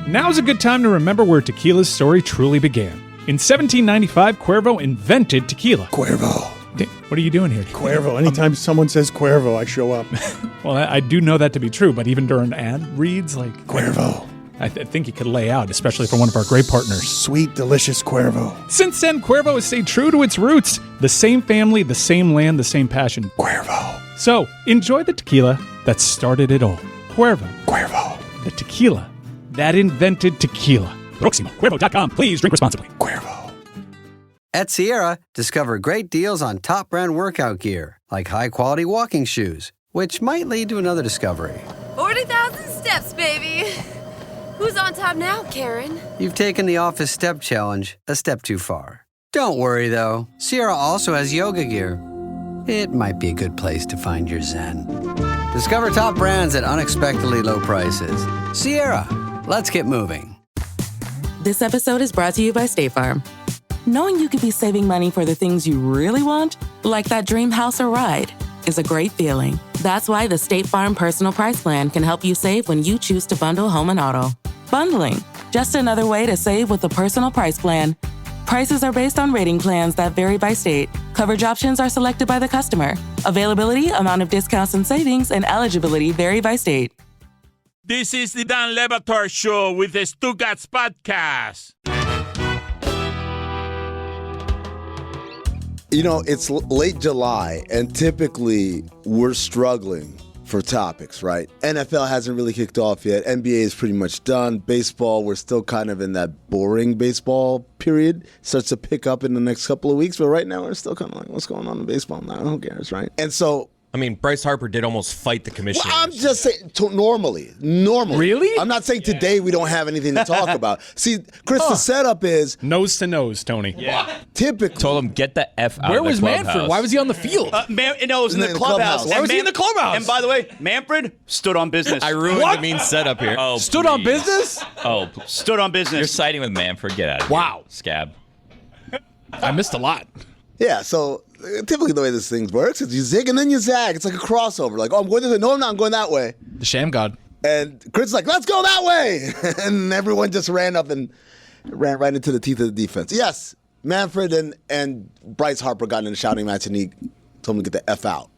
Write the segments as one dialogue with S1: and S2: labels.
S1: Now's a good time to remember where tequila's story truly began. In 1795, Cuervo invented tequila.
S2: Cuervo.
S1: What are you doing here?
S2: Cuervo. Anytime someone says Cuervo, I show up.
S1: Well, I do know that to be true, but even during ad reads, like...
S2: Cuervo.
S1: I think he could lay out, especially for one of our great partners.
S2: Sweet, delicious Cuervo.
S1: Since then, Cuervo has stayed true to its roots. The same family, the same land, the same passion.
S2: Cuervo.
S1: So, enjoy the tequila that started it all. Cuervo.
S2: Cuervo.
S1: The tequila that invented tequila. Proximo. Cuervo.com. Please drink responsibly.
S2: Cuervo.
S3: At Sierra, discover great deals on top brand workout gear, like high-quality walking shoes, which might lead to another discovery.
S4: 40,000 steps, baby. Who's on top now, Karen?
S3: You've taken the office step challenge a step too far. Don't worry, though. Sierra also has yoga gear. It might be a good place to find your zen. Discover top brands at unexpectedly low prices. Sierra, let's get moving.
S5: This episode is brought to you by State Farm. Knowing you could be saving money for the things you really want, like that dream house or ride, is a great feeling. That's why the State Farm Personal Price Plan can help you save when you choose to bundle home and auto. Bundling, just another way to save with the Personal Price Plan. Prices are based on rating plans that vary by state. Coverage options are selected by the customer. Availability, amount of discounts and savings, and eligibility vary by state.
S6: This is the Dan Batard Show with the Stugotz podcast.
S7: You know, it's late July, and typically we're struggling for topics, right? NFL hasn't really kicked off yet. NBA is pretty much done. Baseball, we're still kind of in that boring baseball period. Starts to pick up in the next couple of weeks, but right now we're still kind of like, what's going on in baseball now? Who cares, right? And so...
S8: I mean, Bryce Harper did almost fight the commissioner.
S7: Well, I'm just saying, normally.
S1: Really?
S7: I'm not saying today we don't have anything to talk about. See, Chris, the setup is...
S1: Nose to nose, Tony.
S8: Yeah.
S7: Typically...
S8: Told him, get the F out
S9: Where
S8: of the
S9: was
S8: clubhouse.
S9: Manfred? Why was he on the field?
S10: It was in the clubhouse.
S9: Why was he in the clubhouse?
S10: And by the way, Manfred stood on business.
S8: I ruined the mean setup here.
S9: Oh, stood on business?
S8: Oh,
S10: stood on business.
S8: You're siding with Manfred. Get out of here.
S9: Wow.
S8: Scab.
S9: I missed a lot.
S7: Yeah, so typically the way this thing works is you zig and then you zag. It's like a crossover. Like, oh, I'm going this way. No, I'm not. I'm going that way.
S9: The sham god.
S7: And Chris is like, let's go that way. And everyone just ran up and ran right into the teeth of the defense. Yes, Manfred and Bryce Harper got in a shouting match, and he told him to get the F out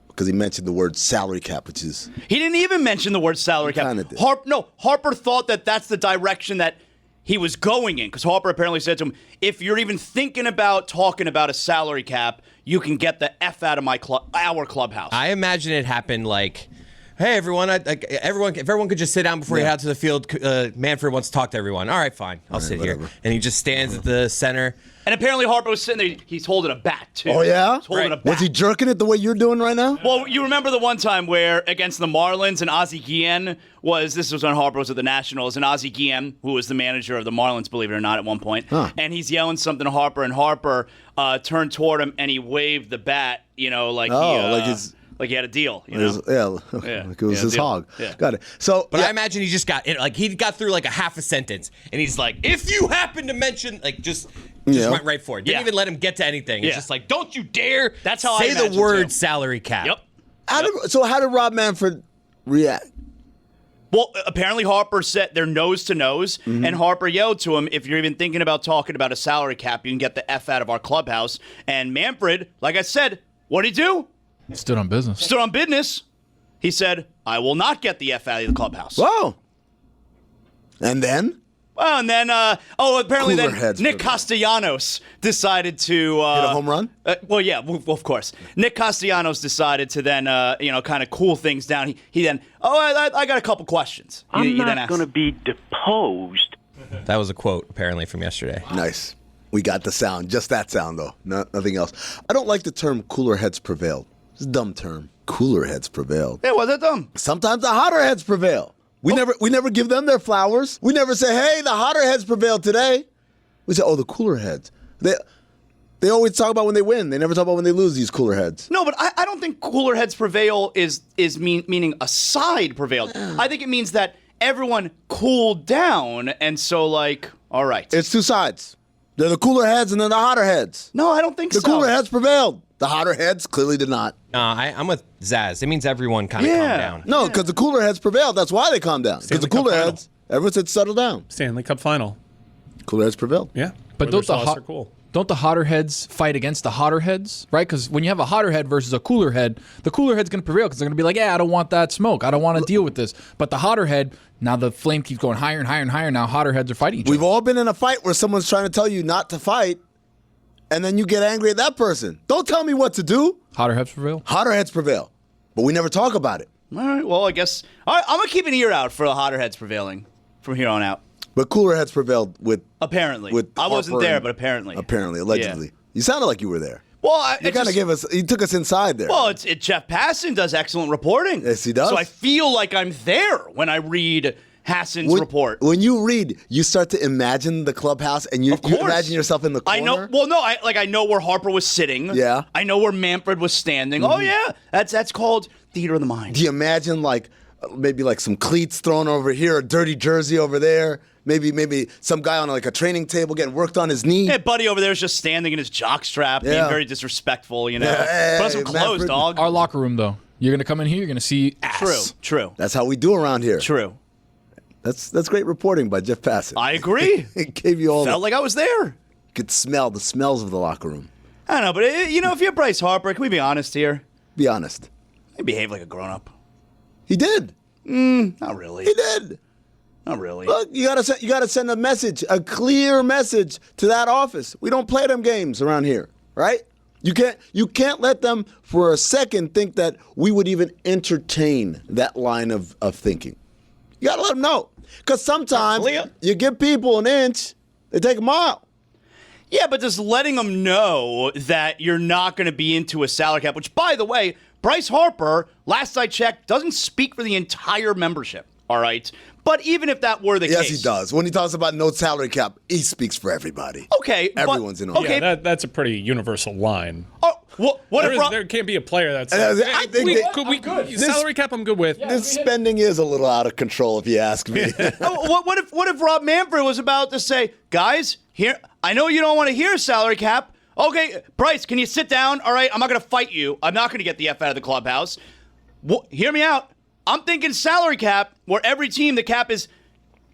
S7: because he mentioned the word salary cap, which is...
S10: He didn't even mention the word salary cap. Harper thought that that's the direction that he was going in, because Harper apparently said to him, if you're even thinking about talking about a salary cap, you can get the F out of our clubhouse.
S8: I imagine it happened like, hey, everyone, if everyone could just sit down before you head out to the field, Manfred wants to talk to everyone. All right, fine. I'll sit here. And he just stands at the center.
S10: And apparently Harper was sitting there. He's holding a bat, too.
S7: Oh, yeah?
S10: He's holding a bat.
S7: Was he jerking it the way you're doing right now?
S10: Well, you remember the one time where against the Marlins and Ozzie Guillen this was when Harper was at the Nationals, and Ozzie Guillen, who was the manager of the Marlins, believe it or not, at one point, and he's yelling something to Harper, and Harper turned toward him and he waved the bat, like he had a deal,
S7: like it was his hog.
S10: Yeah.
S7: Got it. So,
S8: but I imagine he just got he got through like a half a sentence, and he's like, if you happen to mention, just went right for it. Didn't even let him get to anything. It's just like, don't you dare say the word salary cap.
S10: Yep.
S7: How did Rob Manfred react?
S10: Well, apparently Harper said they're nose to nose, and Harper yelled to him, if you're even thinking about talking about a salary cap, you can get the F out of our clubhouse. And Manfred, like I said, what'd he do?
S9: Stood on business.
S10: Stood on business. He said, I will not get the F out of the clubhouse.
S7: Whoa. And then?
S10: Well, and then, apparently then Nick Castellanos decided to...
S7: hit a home run?
S10: Of course. Nick Castellanos decided to then, kind of cool things down. He then, I got a couple questions.
S11: I'm not going to be deposed.
S8: That was a quote, apparently, from yesterday.
S7: Nice. We got the sound. Just that sound, though. Nothing else. I don't like the term cooler heads prevailed. It's a dumb term. Cooler heads prevailed.
S10: Yeah, was it dumb?
S7: Sometimes the hotter heads prevail. We never give them their flowers. We never say, hey, the hotter heads prevailed today. We say, the cooler heads. They always talk about when they win. They never talk about when they lose, these cooler heads.
S10: No, but I don't think cooler heads prevail is meaning a side prevailed. I think it means that everyone cooled down, and so, all right.
S7: It's two sides. They're the cooler heads and then the hotter heads.
S10: No, I don't think so.
S7: The cooler heads prevailed. The hotter heads clearly did not.
S8: I'm with Zaz. It means everyone kind of calmed down.
S7: No, because the cooler heads prevailed. That's why they calmed down. Because the cooler heads Everyone said settle down.
S1: Stanley Cup final.
S7: Cooler heads prevailed.
S1: Yeah.
S9: But don't the hotter heads fight against the hotter heads, right? Because when you have a hotter head versus a cooler head, the cooler head's going to prevail because they're going to be like, yeah, I don't want that smoke. I don't want to deal with this. But the hotter head, now the flame keeps going higher and higher and higher. Now hotter heads are fighting each other.
S7: We've all been in a fight where someone's trying to tell you not to fight, and then you get angry at that person. Don't tell me what to do.
S9: Hotter heads prevail?
S7: Hotter heads prevail. But we never talk about it.
S10: All right, well, I guess I'm going to keep an ear out for the hotter heads prevailing from here on out.
S7: But cooler heads prevailed with...
S10: Apparently.
S7: With
S10: I wasn't
S7: Harper
S10: there,
S7: and-
S10: but apparently.
S7: Apparently, allegedly.
S10: Yeah.
S7: You sounded like you were there.
S10: Well,
S7: you took us inside there.
S10: Well, Jeff Passan does excellent reporting.
S7: Yes, he does.
S10: So I feel like I'm there when I read Hassan's report.
S7: When you read, you start to imagine the clubhouse, and you imagine yourself in the corner.
S10: I know. Well, no, I know where Harper was sitting.
S7: Yeah.
S10: I know where Manfred was standing.
S7: Mm-hmm.
S10: Oh yeah, that's called theater of the mind.
S7: Do you imagine maybe some cleats thrown over here, a dirty jersey over there? Maybe some guy on a training table getting worked on his knee.
S10: Hey, buddy over there is just standing in his jockstrap, being very disrespectful. You know,
S7: Yeah,
S10: put on some clothes,
S7: Manfred.
S10: dog.
S9: Our locker room, though. You're going to come in here, you're going to see ass.
S10: True.
S7: That's how we do around here.
S10: True.
S7: That's great reporting by Jeff Passan.
S10: I agree.
S7: It gave you all.
S10: Felt like I was there.
S7: You could smell the smells of the locker room.
S10: I don't know, but if you're Bryce Harper, can we be honest here?
S7: Be honest.
S10: He behaved like a grown-up.
S7: He did.
S10: Not really.
S7: He did.
S10: Not really.
S7: Look, you gotta send a message, a clear message to that office. We don't play them games around here, right? You can't let them for a second think that we would even entertain that line of thinking. You gotta let them know, because sometimes you give people an inch, they take a mile.
S10: Yeah, but just letting them know that you're not going to be into a salary cap, which, by the way, Bryce Harper, last I checked, doesn't speak for the entire membership, all right? But even if that were the case...
S7: Yes, he does. When he talks about no salary cap, he speaks for everybody.
S10: Okay.
S7: Everyone's in on it.
S10: Okay.
S1: Yeah, that's a pretty universal line.
S10: Oh,
S1: There can't be a player that's
S7: I think
S1: salary cap I'm good with.
S7: This spending is a little out of control, if you ask me.
S10: What if Rob Manfred was about to say, guys, here, I know you don't want to hear salary cap. Okay, Bryce, can you sit down? All right, I'm not going to fight you. I'm not going to get the F out of the clubhouse. Hear me out. I'm thinking salary cap, where every team, the cap is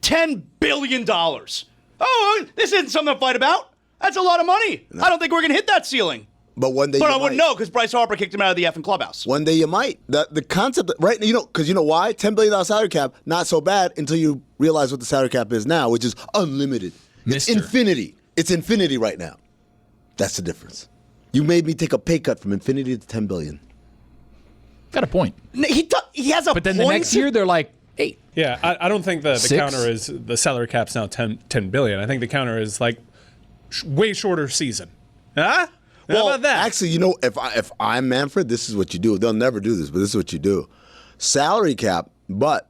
S10: $10 billion. Oh, this isn't something to fight about. That's a lot of money. No. I don't think we're going to hit that ceiling.
S7: But one day,
S10: I wouldn't know because Bryce Harper kicked him out of the effing clubhouse.
S7: One day you might. The concept, right? Because you know why? $10 billion salary cap, not so bad until you realize what the salary cap is now, which is unlimited. It's infinity. It's infinity right now. That's the difference. You made me take a pay cut from infinity to $10 billion.
S9: Got a point.
S10: He has a
S9: But then the next year, they're like, 8.
S1: Yeah, I don't think the
S9: 6?
S1: counter is the salary cap's now 10 billion. I think the counter is way shorter season. Huh? How about that?
S7: Actually, if I'm Manfred, this is what you do. They'll never do this, but this is what you do. Salary cap, but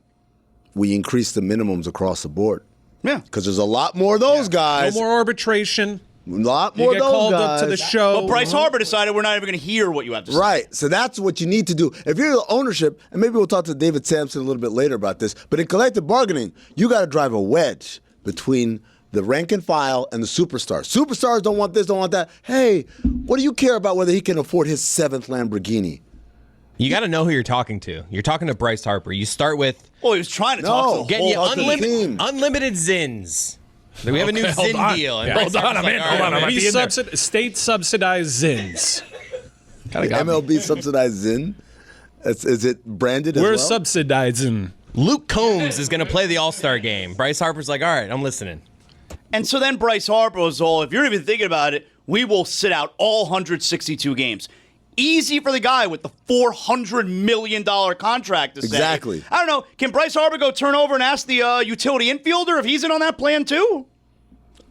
S7: we increase the minimums across the board.
S10: Yeah.
S7: Because there's a lot more of those guys.
S1: No more arbitration.
S7: A lot more
S1: You
S7: of
S1: get
S7: those
S1: called
S7: guys.
S1: up to the show.
S10: But Bryce Harper decided we're not even going to hear what you have to say.
S7: Right. So that's what you need to do. If you're the ownership, and maybe we'll talk to David Sampson a little bit later about this, but in collective bargaining, you got to drive a wedge between the rank and file and the superstars. Superstars don't want this, don't want that. Hey, what do you care about whether he can afford his 7th Lamborghini?
S8: You got to know who you're talking to. You're talking to Bryce Harper. You start with...
S10: Well, he was trying to talk to him.
S8: Getting you
S7: talk to the team.
S8: unlimited Zins. We have a new
S1: hold
S8: Zin
S1: on.
S8: deal. And
S1: Yeah,
S8: Bryce
S1: hold on,
S8: Harper's
S1: I'm in.
S8: like,
S1: Hold
S8: all
S1: on,
S8: right,
S1: I'm
S8: man.
S1: in. State subsidized Zins.
S7: The MLB subsidized Zin? Is it branded as
S1: We're
S7: well?
S1: subsidizing.
S8: Luke Combs is going to play the All-Star game. Bryce Harper's like, all right, I'm listening.
S10: And so then Bryce Harper was all, if you're even thinking about it, we will sit out all 162 games. Easy for the guy with the $400 million contract to say.
S7: Exactly.
S10: I don't know. Can Bryce Harper go turn over and ask the utility infielder if he's in on that plan too?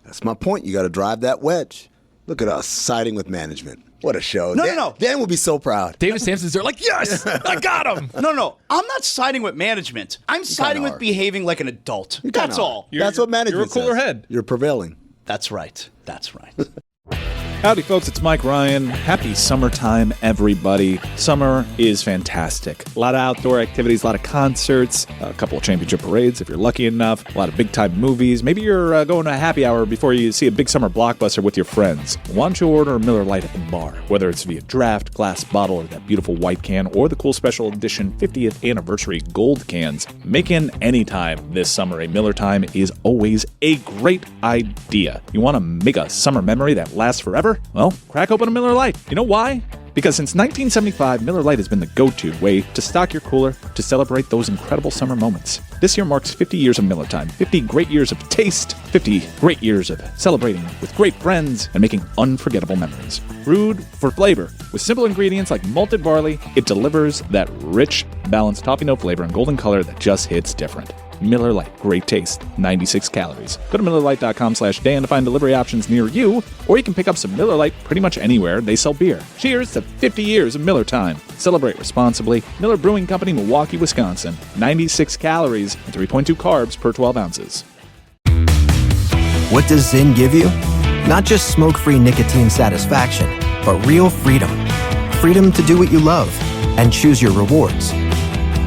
S7: That's my point. You got to drive that wedge. Look at us siding with management. What a show.
S10: No.
S7: Dan will be so proud.
S9: David Sampson's there like, yes, I got him.
S10: No. I'm not siding with management. I'm siding with behaving like an adult. That's all.
S7: That's what management
S1: You're a cooler
S7: says.
S1: head.
S7: You're prevailing.
S10: That's right.
S12: Howdy, folks. It's Mike Ryan. Happy summertime, everybody. Summer is fantastic. A lot of outdoor activities, a lot of concerts, a couple of championship parades if you're lucky enough, a lot of big-time movies. Maybe you're going to a happy hour before you see a big summer blockbuster with your friends. Why don't you order a Miller Lite at the bar? Whether it's via draft, glass bottle, or that beautiful white can, or the cool special edition 50th anniversary gold cans, making any time this summer a Miller time is always a great idea. You want to make a summer memory that lasts forever? Well, crack open a Miller Lite. You know why? Because since 1975, Miller Lite has been the go-to way to stock your cooler to celebrate those incredible summer moments. This year marks 50 years of Miller time, 50 great years of taste, 50 great years of celebrating with great friends and making unforgettable memories. Brewed for flavor, with simple ingredients like malted barley, it delivers that rich, balanced toffee note flavor and golden color that just hits different. Miller Lite, great taste, 96 calories. Go to MillerLite.com/Dan to find delivery options near you, or you can pick up some Miller Lite pretty much anywhere they sell beer. Cheers to 50 years of Miller time. Celebrate responsibly. Miller Brewing Company, Milwaukee, Wisconsin. 96 calories and 3.2 carbs per 12 ounces.
S13: What does Zyn give you? Not just smoke-free nicotine satisfaction, but real freedom. Freedom to do what you love and choose your rewards.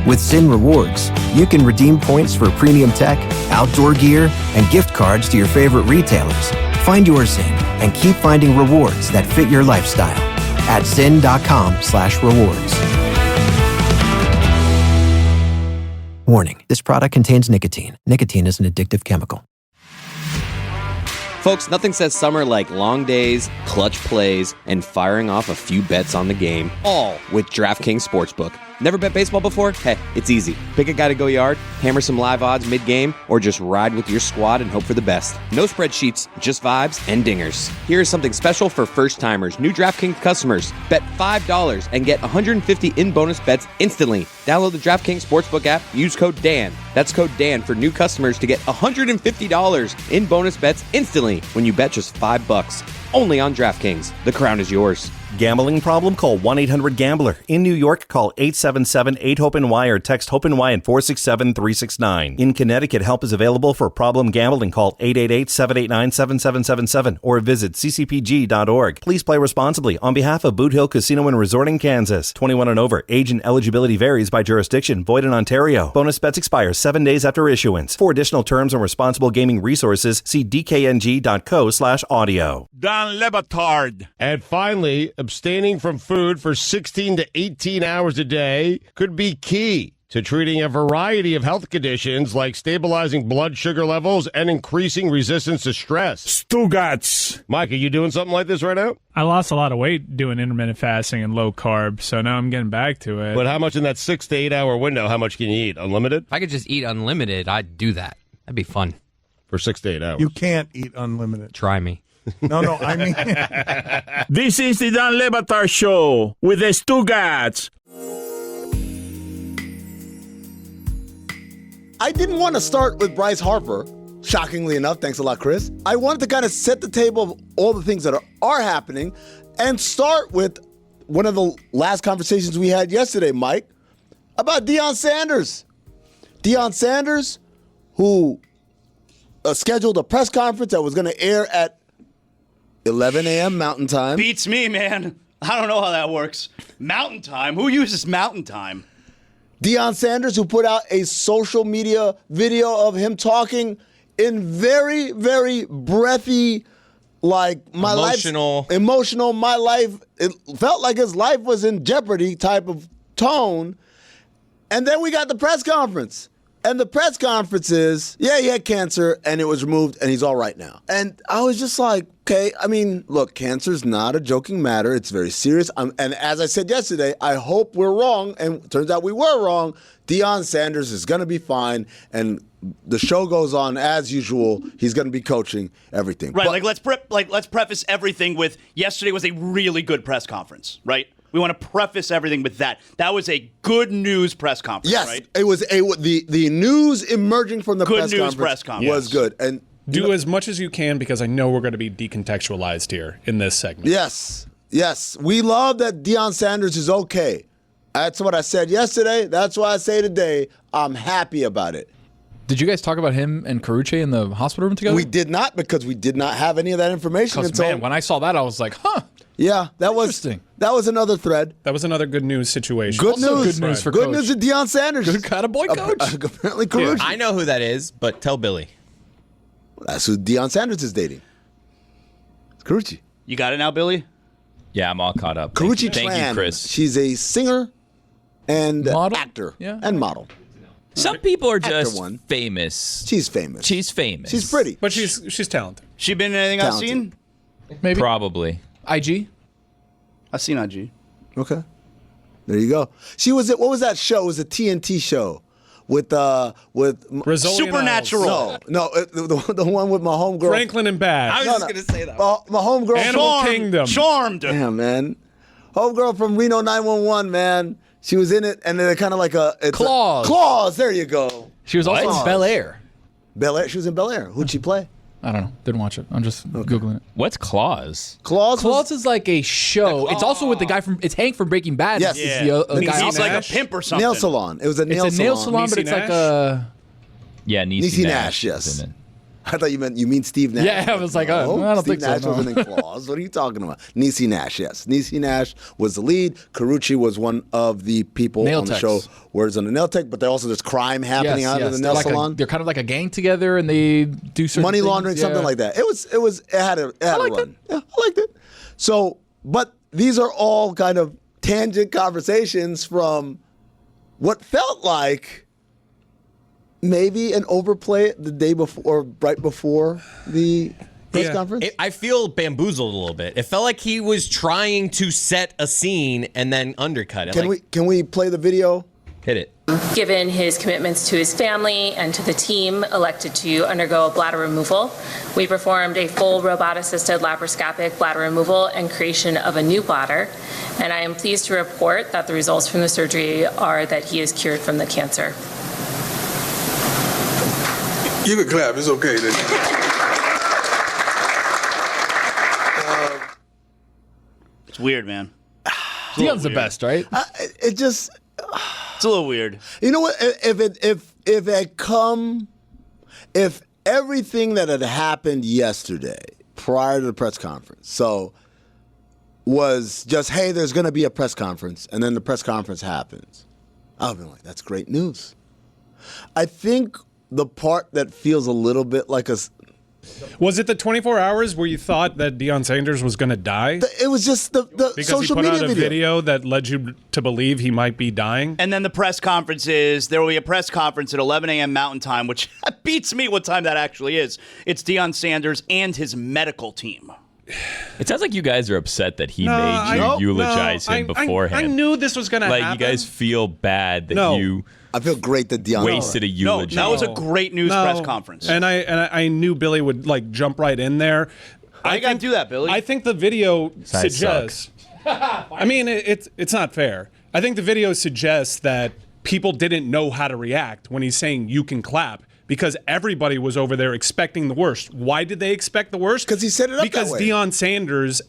S13: With Zyn Rewards, you can redeem points for premium tech, outdoor gear, and gift cards to your favorite retailers. Find your Zyn and keep finding rewards that fit your lifestyle at zyn.com/rewards. Warning, this product contains nicotine. Nicotine is an addictive chemical.
S8: Folks, nothing says summer like long days, clutch plays, and firing off a few bets on the game, all with DraftKings Sportsbook. Never bet baseball before? Hey, it's easy. Pick a guy to go yard, hammer some live odds mid-game, or just ride with your squad and hope for the best. No spreadsheets, just vibes and dingers. Here's something special for first-timers. New DraftKings customers. Bet $5 and get 150 in bonus bets instantly. Download the DraftKings Sportsbook app. Use code DAN. That's code DAN for new customers to get $150 in bonus bets instantly when you bet just $5. Only on DraftKings. The crown is yours.
S14: Gambling problem? Call 1-800-GAMBLER. In New York, call 877-8-HOPE-NY or text HOPE-NY at 467-369. In Connecticut, help is available for problem gambling. Call 888-789-7777 or visit ccpg.org. Please play responsibly. On behalf of Boot Hill Casino and Resort in Kansas. 21 and over. Age and eligibility varies by jurisdiction. Void in Ontario. Bonus bets expire 7 days after issuance. For additional terms and responsible gaming resources, see dkng.co/audio.
S6: Dan Le Batard.
S15: And finally, abstaining from food for 16 to 18 hours a day could be key to treating a variety of health conditions like stabilizing blood sugar levels and increasing resistance to stress.
S6: Stugotz.
S15: Mike, are you doing something like this right now?
S1: I lost a lot of weight doing intermittent fasting and low carb, so now I'm getting back to it.
S15: But how much in that 6 to 8 hour window, how much can you eat? Unlimited?
S8: If I could just eat unlimited, I'd do that. That'd be fun.
S15: For 6 to 8 hours.
S2: You can't eat unlimited.
S8: Try me.
S2: No, I mean...
S6: This is the Dan Le Batard Show with the Stugotz.
S7: I didn't want to start with Bryce Harper, shockingly enough. Thanks a lot, Chris. I wanted to kind of set the table of all the things that are happening and start with one of the last conversations we had yesterday, Mike, about Deion Sanders. Deion Sanders, who scheduled a press conference that was going to air at 11 a.m. Mountain Time.
S10: Beats me, man. I don't know how that works. Mountain Time? Who uses Mountain Time?
S7: Deion Sanders, who put out a social media video of him talking in very, very breathy, like my emotional, my life. It felt like his life was in jeopardy type of tone. And then we got the press conference. And the press conference is, he had cancer and it was removed and he's all right now. And I was just like, okay, I mean, look, cancer's not a joking matter. It's very serious. And as I said yesterday, I hope we're wrong. And it turns out we were wrong. Deion Sanders is going to be fine. And the show goes on as usual. He's going to be coaching everything.
S10: Right, let's preface everything with yesterday was a really good press conference, right? We want to preface everything with that. That was a good news press conference, right?
S7: It was the news emerging from the
S10: press
S7: conference was good. And
S1: do as much as you can because I know we're going to be decontextualized here in this segment.
S7: Yes. We love that Deion Sanders is okay. That's what I said yesterday. That's what I say today. I'm happy about it.
S9: Did you guys talk about him and Carucci in the hospital room together?
S7: We did not, because we did not have any of that information until.
S9: Man, when I saw that, I was like, huh.
S7: Yeah, that was
S9: interesting.
S7: That was another thread.
S1: That was another good news situation.
S7: Good news.
S9: Good news for
S7: Good
S9: Coach.
S7: news to Deion Sanders.
S9: Good kind of boy, Coach.
S7: Apparently, Carucci.
S8: I know who that is, but tell Billy.
S7: That's who Deion Sanders is dating. It's Carucci.
S10: You got it now, Billy?
S16: Yeah, I'm all caught up.
S7: Carucci
S16: Thank you, Chris.
S7: She's a singer and
S9: Model?
S7: actor
S9: Yeah.
S7: and model.
S16: Some people are
S7: Actor
S16: just
S7: one.
S16: famous.
S7: She's famous.
S16: She's famous.
S7: She's pretty.
S1: But she's talented.
S10: She been in anything I've
S7: Talented.
S10: seen?
S9: Maybe.
S16: Probably.
S9: IG?
S10: I've seen IG.
S7: Okay. There you go. She was at, what was that show? It was a TNT show with
S1: Rizzoli and
S10: Supernatural.
S7: No, the one with my homegirl.
S1: Franklin and Bash.
S8: I was just going to say that.
S7: My homegirl.
S1: Animal Kingdom.
S10: Charmed.
S7: Damn, man. Homegirl from Reno 911, man. She was in it, and then kind of like
S9: Claws.
S7: Claws, there you go.
S9: She was also in Bel Air.
S7: Bel Air. She was in Bel Air. Who'd she play?
S9: I don't know. Didn't watch it. I'm just Googling it.
S16: What's Claws?
S9: Claws is like a show. It's also with the guy from, it's Hank from Breaking Bad.
S7: Yes.
S9: Is the guy
S10: He's
S9: out
S10: like
S9: there.
S10: a pimp or something.
S7: Nail salon. It was a nail
S9: It's a
S7: salon.
S9: nail salon, but
S1: Niecy
S9: it's like
S1: Nash?
S9: a...
S16: Yeah,
S7: Niecy Nash,
S16: Nash.
S7: yes.
S16: is in it.
S7: I thought you mean Steve Nash.
S9: Yeah, I was like, I don't
S7: Steve
S9: think so,
S7: Nash
S9: no.
S7: wasn't in Claws. What are you talking about? Niecy Nash, yes. Niecy Nash was the lead. Carucci was one of the people
S9: Nail
S7: on the
S9: techs.
S7: show where it's on the nail tech, but also there's crime happening out in the
S9: They're
S7: nail
S9: like
S7: salon.
S9: they're kind of like a gang together, and they do certain
S7: Money
S9: things.
S7: laundering, something
S9: Yeah.
S7: like that. It had a run. Yeah, I liked it. So, but these are all kind of tangent conversations from what felt like maybe an overplay the day before, or right before the press conference.
S8: I feel bamboozled a little bit. It felt like he was trying to set a scene and then undercut it.
S7: Can we play the video?
S8: Hit it.
S17: Given his commitments to his family and to the team elected to undergo a bladder removal, we performed a full robot-assisted laparoscopic bladder removal and creation of a new bladder. And I am pleased to report that the results from the surgery are that he is cured from the cancer.
S18: You can clap. It's okay.
S10: It's weird, man.
S9: Deion's the best, right?
S7: It just...
S10: It's a little weird.
S7: You know what? If everything that had happened yesterday prior to the press conference, was just, hey, there's going to be a press conference, and then the press conference happens, I've been like, that's great news. I think the part that feels a little bit like a...
S1: Was it the 24 hours where you thought that Deion Sanders was going to die?
S7: It was just the
S1: because
S7: social
S1: he put
S7: media
S1: out a video that led you to believe he might be dying?
S10: And then the press conference is, there will be a press conference at 11 a.m. Mountain Time, which beats me what time that actually is. It's Deion Sanders and his medical team.
S16: It sounds like you guys are upset that he made you eulogize him beforehand.
S1: I knew this was going to happen.
S16: Like, you guys feel bad that you...
S7: I feel great that Deion
S16: wasted a eulogy.
S10: No, that was a great news press conference.
S1: And I knew Billy would like jump right in there.
S10: I got to do that, Billy.
S1: I think the video
S16: Size
S1: suggests. I mean, it's not fair. I think the video suggests that people didn't know how to react when he's saying you can clap, because everybody was over there expecting the worst. Why did they expect the worst?
S7: Because he set it up
S1: because
S7: that way.
S1: Deion Sanders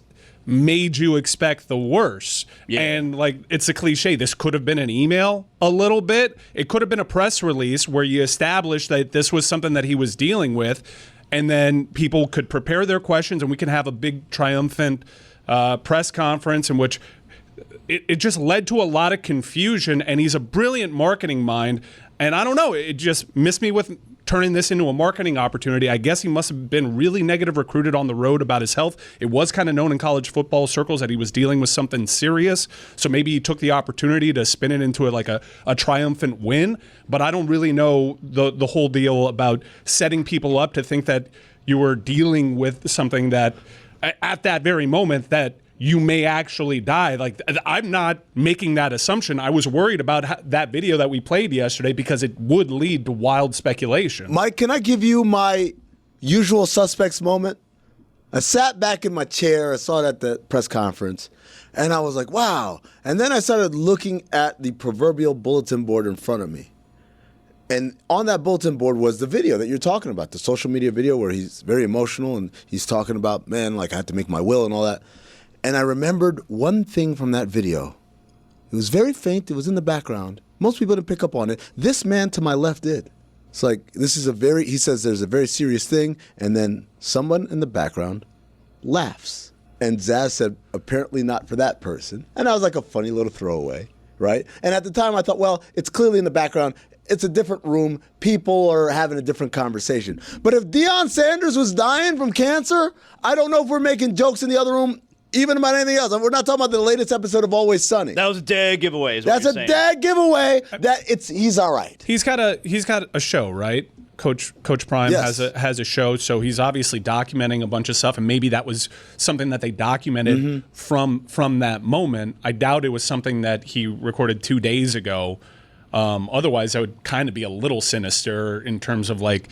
S1: made you expect the worst.
S10: Yeah.
S1: And like, it's a cliche. This could have been an email a little bit. It could have been a press release where you established that this was something that he was dealing with, and then people could prepare their questions, and we can have a big triumphant press conference in which it just led to a lot of confusion. And he's a brilliant marketing mind. And I don't know, it just missed me with turning this into a marketing opportunity. I guess he must have been really negative recruited on the road about his health. It was kind of known in college football circles that he was dealing with something serious. So maybe he took the opportunity to spin it into a triumphant win. But I don't really know the whole deal about setting people up to think that you were dealing with something that at that very moment that you may actually die. Like, I'm not making that assumption. I was worried about that video that we played yesterday because it would lead to wild speculation.
S7: Mike, can I give you my usual suspects moment? I sat back in my chair, I saw it at the press conference, and I was like, wow. And then I started looking at the proverbial bulletin board in front of me. And on that bulletin board was the video that you're talking about, the social media video where he's very emotional and he's talking about, man, like I have to make my will and all that. And I remembered one thing from that video. It was very faint. It was in the background. Most people didn't pick up on it. This man to my left did. It's like, he says there's a very serious thing, and then someone in the background laughs. And Zaz said, apparently not for that person. And that was like a funny little throwaway, right? And at the time I thought, well, it's clearly in the background. It's a different room. People are having a different conversation. But if Deion Sanders was dying from cancer, I don't know if we're making jokes in the other room even about anything else. We're not talking about the latest episode of Always Sunny.
S10: That was a dead giveaway.
S7: That's a dead giveaway. He's all right.
S1: He's got a show, right? Coach Prime has a show, so he's obviously documenting a bunch of stuff, and maybe that was something that they documented from that moment. I doubt it was something that he recorded 2 days ago. Otherwise, that would kind of be a little sinister in terms of like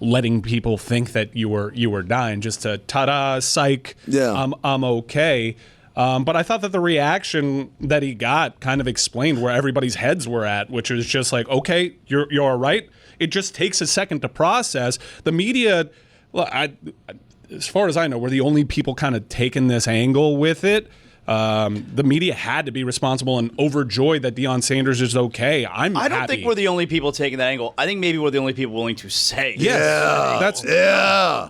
S1: letting people think that you were dying, just to ta-da, psych, I'm okay. But I thought that the reaction that he got kind of explained where everybody's heads were at, which was just like, okay, you're all right. It just takes a second to process. The media, as far as I know, we're the only people kind of taking this angle with it. The media had to be responsible and overjoyed that Deion Sanders is okay. I
S10: don't think we're the only people taking that angle. I think maybe we're the only people willing to say.
S1: Yes.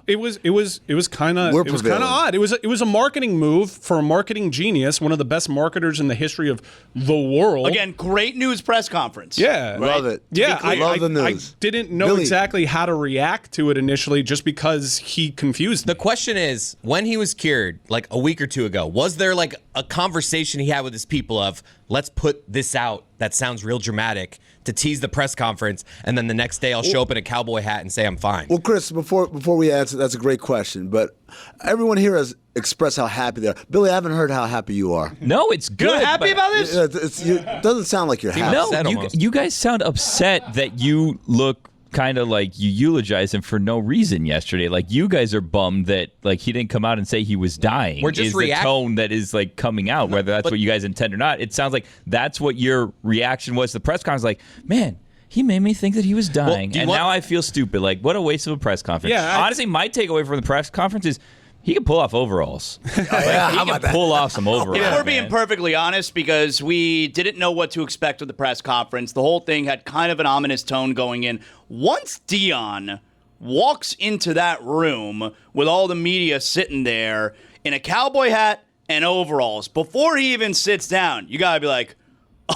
S1: It was kind of odd. It was a marketing move for a marketing genius, one of the best marketers in the history of the world.
S10: Again, great news press conference.
S1: Yeah,
S10: right?
S7: Love it.
S1: Yeah,
S7: love the news.
S1: I didn't know exactly how to react to it initially, just because he confused me.
S8: The question is, when he was cured, like a week or two ago, was there like a conversation he had with his people of, let's put this out that sounds real dramatic to tease the press conference, and then the next day I'll show up in a cowboy hat and say I'm fine?
S7: Well, Chris, before we answer, that's a great question, but everyone here has expressed how happy they are. Billy, I haven't heard how happy you are.
S16: No, it's good.
S10: You're happy about this?
S7: It doesn't sound like you're happy.
S16: No, you guys sound upset that you look kind of like you eulogized him for no reason yesterday. Like, you guys are bummed that like he didn't come out and say he was dying.
S8: We're just
S16: the tone that is like coming out, whether that's what you guys intend or not. It sounds like that's what your reaction was to the press conference. Like, man, he made me think that he was dying, now I feel stupid. Like, what a waste of a press conference.
S1: Yeah,
S16: honestly, my takeaway from the press conference is he can pull off overalls. He can pull off some overalls.
S10: If we're being perfectly honest, because we didn't know what to expect with the press conference, the whole thing had kind of an ominous tone going in. Once Deion walks into that room with all the media sitting there in a cowboy hat and overalls, before he even sits down, you gotta be like,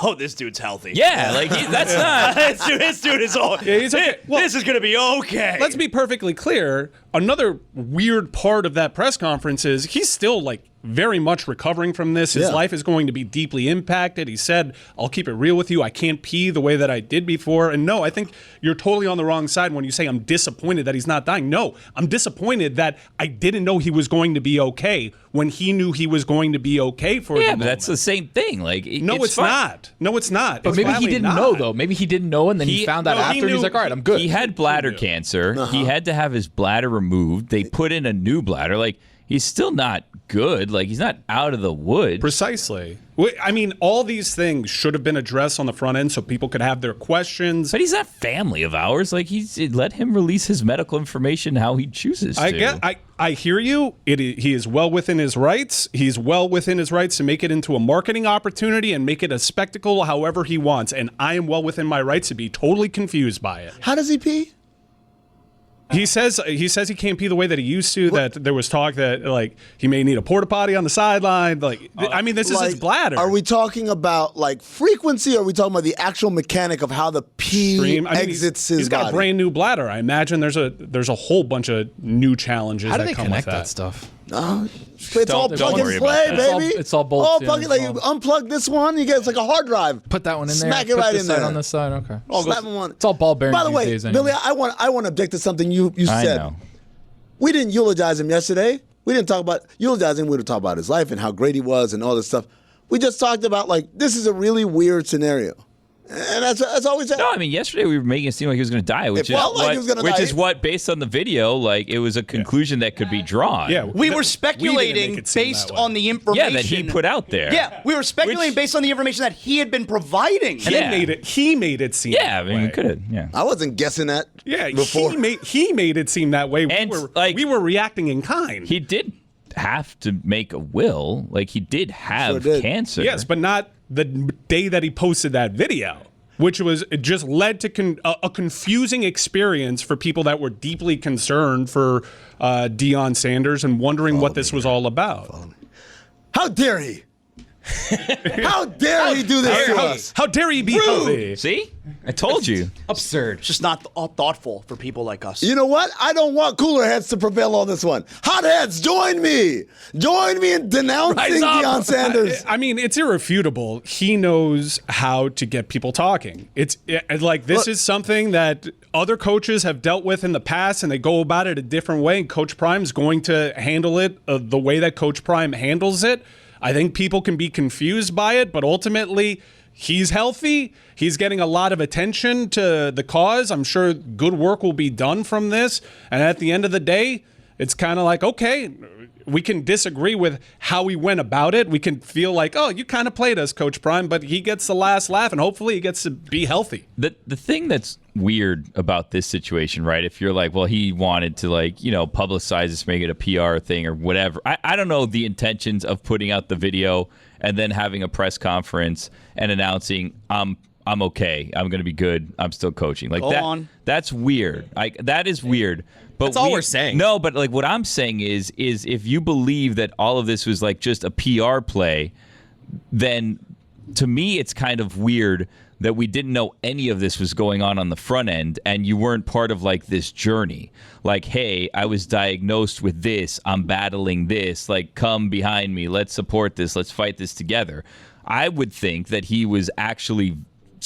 S10: oh, this dude's healthy.
S16: Yeah, like that's not.
S10: this dude is all. Yeah, he's okay. Well, this is gonna be okay.
S1: Let's be perfectly clear. Another weird part of that press conference is he's still like very much recovering from this. His life is going to be deeply impacted. He said, I'll keep it real with you. I can't pee the way that I did before. And no, I think you're totally on the wrong side when you say I'm disappointed that he's not dying. No, I'm disappointed that I didn't know he was going to be okay when he knew he was going to be okay for the moment.
S16: But that's the same thing. Like,
S1: no, it's not. No, it's not.
S9: But maybe he didn't know, though. Maybe he didn't know, and then he found out after. He's like, all right, I'm good.
S16: He had bladder cancer. He had to have his bladder removed. They put in a new bladder. Like, he's still not good. Like, he's not out of the woods.
S1: Precisely. I mean, all these things should have been addressed on the front end so people could have their questions.
S16: But he's not family of ours. Like, let him release his medical information how he chooses to.
S1: I hear you. He is well within his rights. He's well within his rights to make it into a marketing opportunity and make it a spectacle however he wants. And I am well within my rights to be totally confused by it.
S7: How does he pee?
S1: He says he can't pee the way that he used to. What? That there was talk that like he may need a porta potty on the sideline. Like, I mean, this is his bladder.
S7: Are we talking about like frequency? Or are we talking about the actual mechanic of how the pee exits his body?
S1: He's got a brand new bladder. I imagine there's a whole bunch of new challenges that come with
S9: that stuff.
S7: It's all plug and play, baby.
S9: It's all bolts.
S7: All plug. Like you unplug this one, you get it's like a hard drive.
S9: Put that one in there.
S7: Smack it right in there.
S9: On this side, okay.
S7: Slap one.
S9: It's all ball bearings.
S7: By the way,
S9: these days
S7: Billy,
S9: anyway.
S7: I want to object to something you said.
S16: Know.
S7: We didn't eulogize him yesterday. We didn't talk about eulogizing. We didn't talk about his life and how great he was and all this stuff. We just talked about like this is a really weird scenario. And that's all we said.
S16: No, I mean, yesterday we were making it seem like he was going to die, which is what, based on the video, like it was a conclusion that could be drawn.
S1: Yeah,
S10: we were speculating based on the information
S16: that he put out there.
S10: Yeah, we were speculating based on the information that he had been providing.
S1: And he made it seem.
S16: Yeah, I mean, he could have. Yeah,
S7: I wasn't guessing that.
S1: Yeah,
S7: before
S1: he made it seem that way.
S16: And
S1: we were reacting in kind.
S16: He did have to make a will. Like he did have cancer.
S1: Yes, but not the day that he posted that video. which was it just led to a confusing experience for people that were deeply concerned for Deion Sanders and wondering what this was all about.
S7: How dare he? How dare he do this to us?
S1: How dare he be healthy?
S16: See? I told you.
S8: Absurd.
S10: It's just not thoughtful for people like us.
S7: You know what? I don't want cooler heads to prevail on this one. Hot heads, join me. Join me in denouncing Deion Sanders.
S1: I mean, it's irrefutable. He knows how to get people talking. It's like this is something that other coaches have dealt with in the past, and they go about it a different way. And Coach Prime's going to handle it the way that Coach Prime handles it. I think people can be confused by it, but ultimately, he's healthy. He's getting a lot of attention to the cause. I'm sure good work will be done from this. And at the end of the day, it's kind of like, okay, we can disagree with how he went about it. We can feel like, oh, you kind of played us, Coach Prime, but he gets the last laugh, and hopefully he gets to be healthy.
S16: The thing that's weird about this situation, right? If you're like, well, he wanted to publicize this, make it a PR thing or whatever. I don't know the intentions of putting out the video and then having a press conference and announcing, I'm okay. I'm going to be good. I'm still coaching. Like
S10: Go on.
S16: That's weird. That is weird. But
S8: that's all we're saying.
S16: No, but like what I'm saying is if you believe that all of this was like just a PR play, then to me it's kind of weird that we didn't know any of this was going on the front end, and you weren't part of like this journey. Like, hey, I was diagnosed with this. I'm battling this. Like, come behind me. Let's support this. Let's fight this together. I would think that he was actually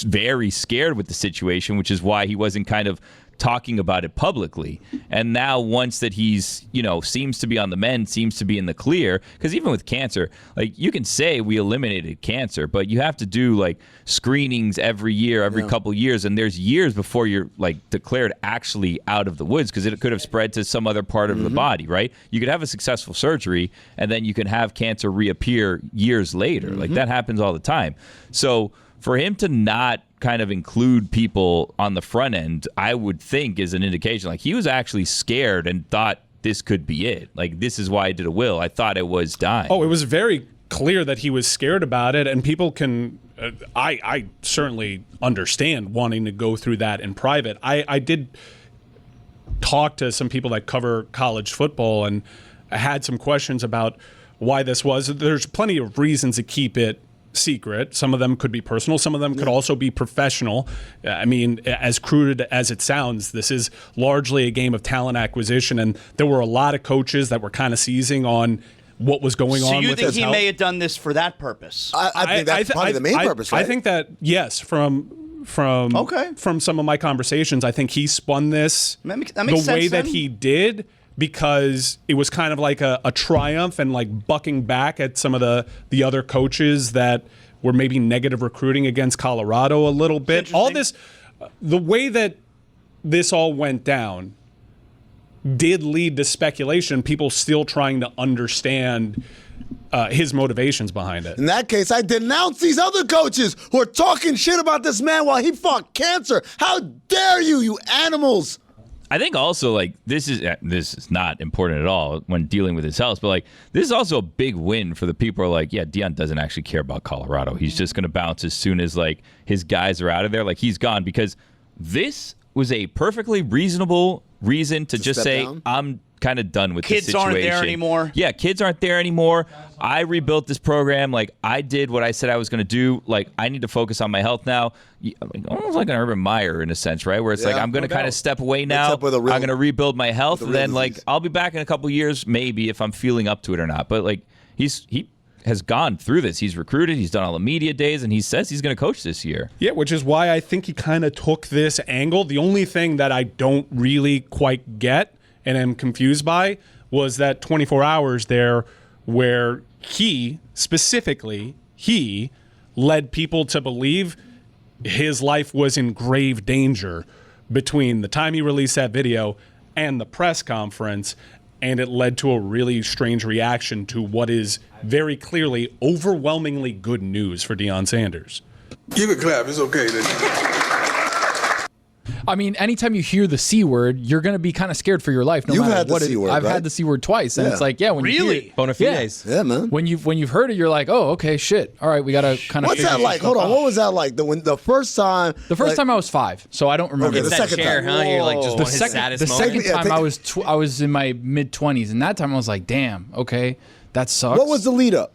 S16: very scared with the situation, which is why he wasn't kind of talking about it publicly. And now once that he's, seems to be on the mend, seems to be in the clear, because even with cancer, like you can say we eliminated cancer, but you have to do like screenings every year, every couple years, and there's years before you're like declared actually out of the woods, because it could have spread to some other part of the body, right? You could have a successful surgery and then you can have cancer reappear years later. Like that happens all the time. So for him to not kind of include people on the front end, I would think is an indication like he was actually scared and thought this could be it. Like, this is why I did a will. I thought it was dying.
S1: Oh, it was very clear that he was scared about it, and people can I certainly understand wanting to go through that in private. I did talk to some people that cover college football, and I had some questions about why this was. There's plenty of reasons to keep it secret. Some of them could be personal. Some of them could also be professional. I mean, as crude as it sounds, this is largely a game of talent acquisition, and there were a lot of coaches that were kind of seizing on what was going on with his health.
S10: So you think he may have done this for that purpose?
S7: I think that's probably the main purpose, right?
S1: I think that, yes, from some of my conversations, I think he spun this the way that he did, because it was kind of like a triumph and like bucking back at some of the other coaches that were maybe negative recruiting against Colorado a little bit. All this, the way that this all went down did lead to speculation, people still trying to understand his motivations behind it.
S7: In that case, I denounce these other coaches who are talking shit about this man while he fought cancer. How dare you, you animals!
S16: I think also, like, this is not important at all when dealing with his health, but like this is also a big win for the people who are like, yeah, Deion doesn't actually care about Colorado. He's just going to bounce as soon as like his guys are out of there. Like, he's gone, because this was a perfectly reasonable reason to just say, down. I'm kind of done with this situation.
S10: Kids aren't there anymore.
S16: Yeah, kids aren't there anymore. I rebuilt this program. Like, I did what I said I was going to do. Like, I need to focus on my health now. Almost like an Urban Meyer in a sense, right? Where it's like, I'm going to kind of step away now. I'm going to rebuild my health. And then, like, I'll be back in a couple years, maybe, if I'm feeling up to it or not. But, like, he has gone through this. He's recruited. He's done all the media days, and he says he's going to coach this year.
S1: Yeah, which is why I think he kind of took this angle. The only thing that I don't really quite get and am confused by was that 24 hours there where he led people to believe his life was in grave danger between the time he released that video and the press conference, and it led to a really strange reaction to what is very clearly overwhelmingly good news for Deion Sanders.
S18: You can clap. It's okay.
S9: I mean, anytime you hear the C word, you're going to be kind of scared for your life. No
S7: You've
S9: matter
S7: had the
S9: what
S7: C word,
S9: I've
S7: right?
S9: had the C word twice, and it's like, when you hear it,
S8: Bona fides.
S7: Yeah, man.
S9: when you've heard it, you're like, oh, okay, shit. All right, we got to kind of.
S7: What's that like? Hold on. What was that like? The first time?
S9: The first time I was 5, so I don't remember.
S7: Okay, the second
S8: chair,
S7: time.
S8: huh? You're like just
S9: The
S8: his
S9: second,
S8: saddest
S9: the
S8: moment.
S9: second time I was in my mid-20s, and that time I was like, damn, okay, that sucks.
S7: What was the lead up?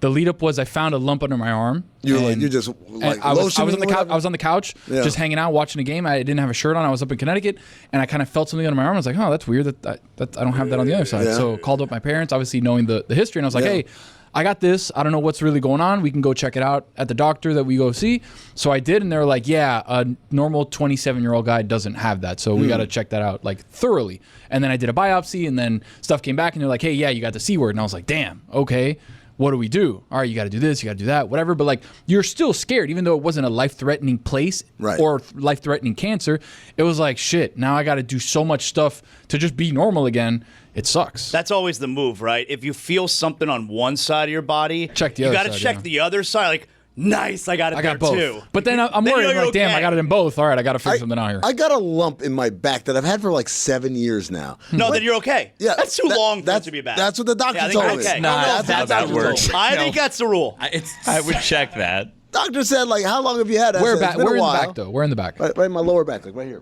S9: The lead up was I found a lump under my arm.
S7: You were
S9: and-
S7: you just like
S9: and I was on the
S7: lotioning,
S9: couch.
S7: whatever?
S9: I was on the couch,
S7: Yeah.
S9: just hanging out, watching a game. I didn't have a shirt on. I was up in Connecticut, and I kind of felt something under my arm. I was like, "Oh, that's weird. That I don't have that on the other side."
S7: Yeah.
S9: So called up my parents, obviously knowing the history, and I was like,
S7: Yeah.
S9: "Hey, I got this. I don't know what's really going on. We can go check it out at the doctor that we go see." So I did, and they were like, "Yeah, a normal 27-year-old guy doesn't have that. So we got to check that out like thoroughly." And then I did a biopsy, and then stuff came back, and they're like, "Hey, yeah, you got the C word." And I was like, "Damn, okay." What do we do? All right, you got to do this, you got to do that, whatever. But like, you're still scared, even though it wasn't a life-threatening place or life-threatening cancer. It was like, shit, now I got to do so much stuff to just be normal again. It sucks.
S10: That's always the move, right? If you feel something on one side of your body,
S9: check the
S10: you
S9: other
S10: got to
S9: side,
S10: check
S9: yeah.
S10: the other side. Like, nice, I got it there
S9: both.
S10: too.
S9: But then I'm
S10: Then
S9: worried,
S10: you're
S9: like, damn,
S10: okay.
S9: I got it in both. All right, I got to figure something out here.
S7: I got a lump in my back that I've had for like 7 years now.
S10: No, then you're okay.
S7: Yeah,
S10: That's too long for it to be bad.
S7: That's what the doctor
S10: Yeah, I think
S7: told
S10: you're
S7: me.
S10: okay.
S16: Nah,
S10: No,
S16: that's how that works.
S10: I think that's the rule.
S16: I would check that.
S7: Doctor said, like, how long have you had it? I
S9: We're
S7: said,
S9: back.
S7: It's been
S9: We're
S7: a
S9: in the
S7: while.
S9: back, though. We're in the back.
S7: Right in my lower back, like right here.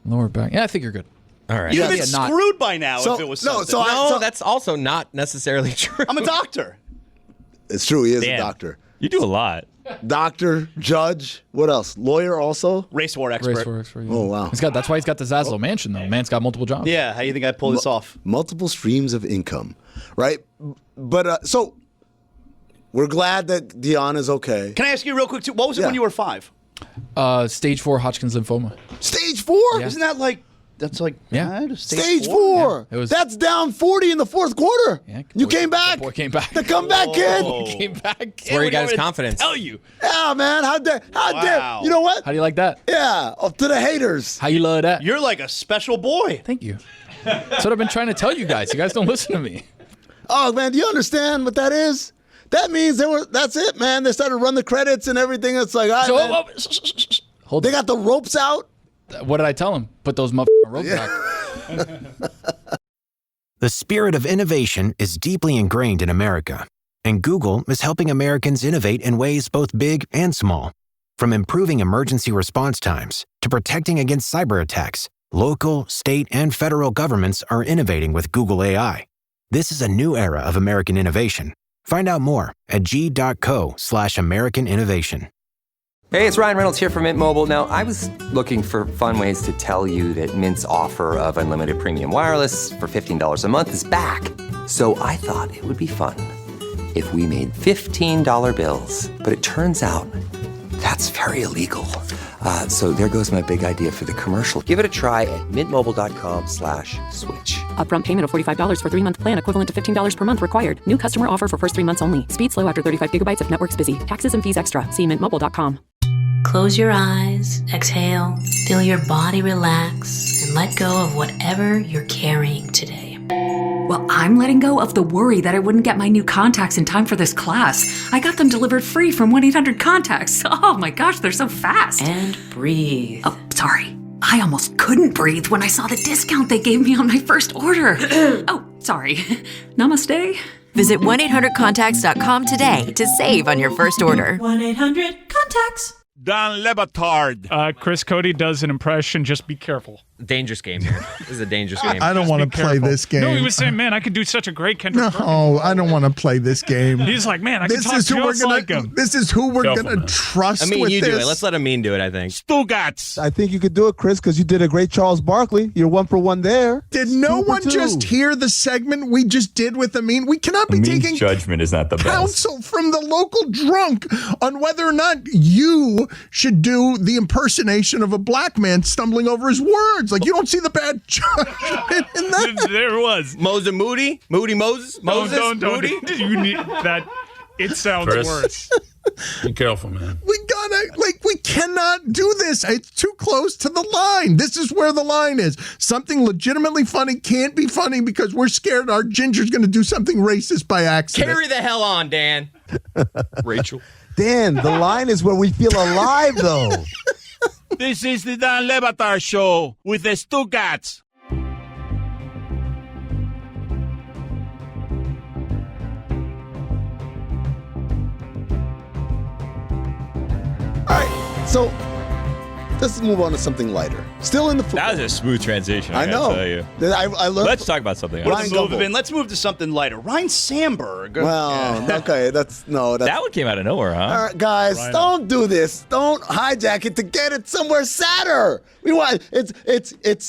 S9: Lower back. Yeah, I think you're good.
S8: All right.
S10: You've been
S9: Yeah, not-
S10: screwed by now
S7: So-
S10: if it was
S7: no,
S10: something.
S7: so
S8: That's also not necessarily true.
S10: I'm a doctor.
S7: It's true. He is
S16: Damn.
S7: a doctor.
S16: You do a lot.
S7: Doctor, judge, what else? Lawyer also?
S10: Race war expert.
S9: Race for expert, yeah.
S7: Oh, wow.
S9: That's why he's got the Zaslow mansion, though. Man's got multiple jobs.
S10: Yeah, how do you think I pull this off?
S7: Multiple streams of income, right? But so we're glad that Deion is okay.
S10: Can I ask you real quick, too? What was it
S7: Yeah.
S10: when you were 5?
S9: Stage 4 Hodgkin's lymphoma.
S7: Stage 4?
S9: Yeah.
S10: Isn't that like, that's like,
S9: Yeah.
S7: Stage 4.
S9: Yeah, it was-
S7: That's down 40 in the fourth quarter.
S9: Yeah,
S7: You came back.
S9: Boy came back.
S7: The comeback kid.
S9: Came back.
S8: That's where he got his confidence.
S9: Tell you.
S7: Yeah, man. How dare?
S10: Wow.
S7: You know what?
S9: How do you like that?
S7: Yeah. Up to the haters.
S9: How you love that?
S10: You're like a special boy.
S9: Thank you. That's what I've been trying to tell you guys. You guys don't listen to me.
S7: Oh man, do you understand what that is? That means that's it, man. They started to run the credits and everything. It's like, all right, man.
S9: Hold
S7: They got the ropes out.
S9: What did I tell him? Put those motherfucking ropes back.
S13: The spirit of innovation is deeply ingrained in America, and Google is helping Americans innovate in ways both big and small. From improving emergency response times to protecting against cyber attacks, local, state, and federal governments are innovating with Google AI. This is a new era of American innovation. Find out more at g.co/American innovation.
S19: Hey, it's Ryan Reynolds here from Mint Mobile. Now, I was looking for fun ways to tell you that Mint's offer of unlimited premium wireless for $15 a month is back. So I thought it would be fun if we made $15 bills. But it turns out that's very illegal. So there goes my big idea for the commercial. Give it a try at mintmobile.com/switch.
S20: Upfront payment of $45 for 3-month plan equivalent to $15 per month required. New customer offer for first 3 months only. Speed slow after 35 gigabytes if network's busy. Taxes and fees extra. See mintmobile.com.
S21: Close your eyes, exhale, feel your body relax, and let go of whatever you're carrying today.
S22: Well, I'm letting go of the worry that I wouldn't get my new contacts in time for this class. I got them delivered free from 1-800-CONTACTS. Oh my gosh, they're so fast.
S21: And breathe.
S22: Oh, sorry. I almost couldn't breathe when I saw the discount they gave me on my first order. Oh, sorry. Namaste.
S23: Visit 1-800-CONTACTS.com today to save on your first order.
S21: 1-800-CONTACTS.
S6: Don Le Batard.
S24: Chris Cody does an impression. Just be careful.
S8: Dangerous game here. This is a dangerous game.
S2: I don't want to play this game.
S24: No, he was saying, man, I could do such a great Kendrick Perkins.
S2: No, I don't want to play this game.
S24: He's like, man, I can talk
S2: is who we're
S24: just
S2: gonna,
S24: like him.
S2: This is who we're
S24: Careful,
S2: going
S24: man.
S2: to trust
S8: I mean,
S2: with
S8: you
S2: this.
S8: do it. Let's let Amin do it, I think.
S6: Stugotz.
S25: I think you could do it, Chris, because you did a great Charles Barkley. You're 1 for 1 there.
S2: Did no
S25: Two for
S2: one
S25: two.
S2: just hear the segment we just did with Amin? We cannot be
S16: Amin's
S2: taking
S16: judgment is not the best.
S2: counsel from the local drunk on whether or not you should do the impersonation of a black man stumbling over his words. Like, you don't see the bad judgment in that.
S6: There was.
S8: Moses Moody? Moody Moses? Moses?
S24: Don't.
S8: Moody?
S24: You need that. It sounds
S6: Chris.
S24: worse.
S6: Be careful, man.
S2: We cannot do this. It's too close to the line. This is where the line is. Something legitimately funny can't be funny because we're scared our ginger's going to do something racist by accident.
S8: Carry the hell on, Dan.
S16: Rachel.
S25: Dan, the line is where we feel alive, though.
S6: This is the Dan Le Batard Show with the Stugotz.
S7: All right, so let's move on to something lighter. Still in the football.
S16: That was a smooth transition.
S7: I know.
S16: Tell you.
S7: I learned.
S16: Let's talk about something
S10: Let's
S16: else.
S10: move to something lighter. Ryan Sandberg.
S7: Well, okay, that's
S16: that one came out of nowhere, huh?
S7: All right, guys, don't do this. Don't hijack it to get it somewhere sadder. We want it's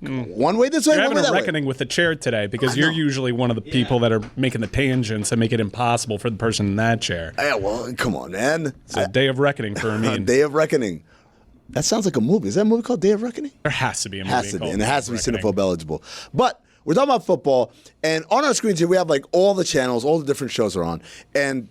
S7: one way this way,
S1: You're
S7: one way
S1: having a
S7: that
S1: reckoning with the chair today because you're usually one of the people that are making the tangents and make it impossible for the person in that chair.
S7: Yeah, well, come on, man.
S1: It's a day of reckoning for me.
S7: Day of Reckoning. That sounds like a movie. Is that a movie called Day of Reckoning?
S1: There has to be a movie.
S7: Has to be,
S1: called
S7: and it has to be
S1: Day of Reckoning.
S7: Cinephobe eligible. But we're talking about football, and on our screens here we have like all the channels, all the different shows are on, and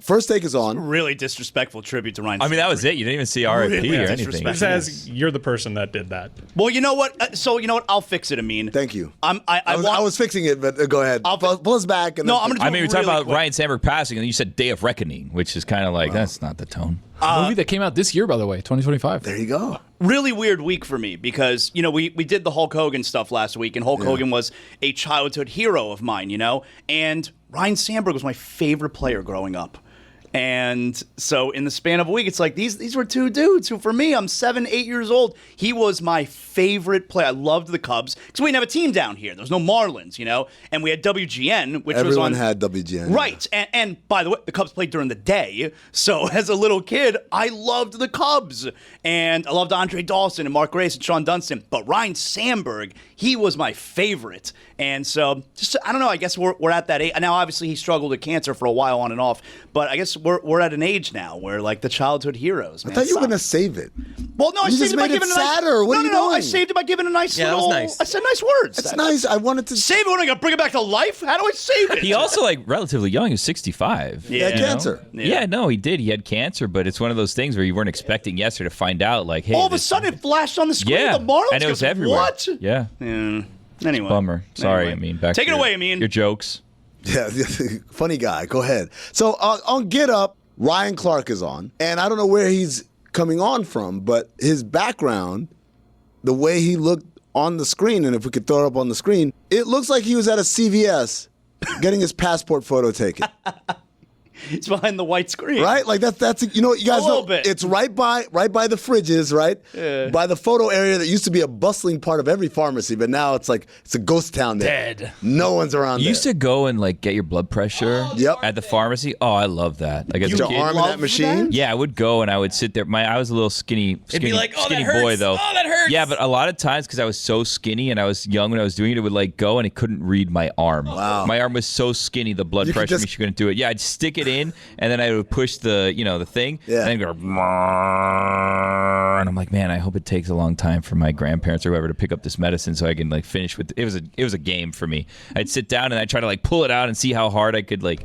S7: First Take is on.
S10: Really disrespectful tribute to Ryan.
S16: I mean, that was it. You didn't even see RIP
S10: Really
S16: or anything.
S10: disrespectful.
S1: It says you're the person that did that.
S10: Well, you know what? So you know what? I'll fix it, Amin.
S7: Thank you.
S10: I
S7: was fixing it, but go ahead. Pull us back. And
S10: No,
S7: then
S10: I'm gonna do
S16: I mean, we
S10: it
S16: talked
S10: really
S16: about
S10: quick.
S16: Ryan Sandberg passing, and then you said Day of Reckoning, which is kind of like, that's not the tone.
S9: A movie that came out this year, by the way, 2025.
S7: There you go.
S10: Really weird week for me because, you know, we did the Hulk Hogan stuff last week, and Hulk Hogan was a childhood hero of mine, you know? And Ryan Sandberg was my favorite player growing up. And so in the span of a week, it's like these were two dudes who, for me, I'm 7, 8 years old. He was my favorite player. I loved the Cubs because we didn't have a team down here. There was no Marlins, you know? And we had WGN, which
S7: Everyone
S10: was on...
S7: had WGN.
S10: Right. And by the way, the Cubs played during the day. So as a little kid, I loved the Cubs. And I loved Andre Dawson and Mark Grace and Sean Dunston. But Ryan Sandberg, he was my favorite. And so, just I don't know, I guess we're at that age. Now, obviously, he struggled with cancer for a while on and off. But I guess we're at an age now where, like, the childhood heroes, man.
S7: I thought you were going to save it.
S10: Well, no, I
S7: You
S10: saved
S7: just
S10: it by
S7: made it
S10: giving a nice...
S7: sadder. What are you
S10: No,
S7: doing?
S10: I saved it by giving a nice
S8: Yeah, that was
S10: little...
S8: nice.
S10: I said nice words.
S7: That's nice. I wanted to
S10: Save it when I got to bring it back to life? How do I save it?
S16: He also, like, relatively young. He was 65.
S7: He had
S16: you know?
S7: cancer.
S16: Yeah, no, he did. He had cancer, but it's one of those things where you weren't expecting yesterday to find out, like, hey...
S10: All of a sudden, it flashed on the screen.
S16: Yeah,
S10: The Marlins.
S16: and it was
S10: goes,
S16: everywhere.
S10: What?
S16: Yeah.
S10: Anyway.
S16: Bummer. Sorry,
S10: Anyway.
S16: Amin. Back
S10: Take
S16: to
S10: it away, Amin.
S16: Your jokes.
S7: Yeah, funny guy. Go ahead. So on Get Up, Ryan Clark is on, and I don't know where he's coming on from, but his background, the way he looked on the screen, and if we could throw it up on the screen, it looks like he was at a CVS getting his passport photo taken.
S10: It's behind the white screen.
S7: Right? Like that's you know, you guys
S10: A little
S7: know
S10: bit.
S7: it's right by the fridges, right?
S10: Yeah.
S7: By the photo area that used to be a bustling part of every pharmacy, but now it's like it's a ghost town there.
S10: Dead.
S7: No one's around
S16: You
S7: there.
S16: used to go and like get your blood pressure
S7: Yep.
S16: at the pharmacy. Oh, I love that. Like as
S7: Put
S16: a
S7: your
S16: kid,
S7: arm in that machine?
S16: yeah, I would go and I would sit there. I was a little skinny
S8: be like, "Oh, that
S16: skinny
S8: hurts.
S16: boy though.
S8: Oh, that hurts."
S16: Yeah, but a lot of times because I was so skinny and I was young when I was doing it, it would like go and it couldn't read my arm.
S7: Wow.
S16: My arm was so skinny, the blood
S7: You could
S16: pressure
S7: just-
S16: machine couldn't do it. Yeah, I'd stick it in and then I would push the the thing.
S7: Yeah.
S16: And then go. And I'm like, man, I hope it takes a long time for my grandparents or whoever to pick up this medicine so I can like finish with it. It was a game for me. I'd sit down and I'd try to like pull it out and see how hard I could like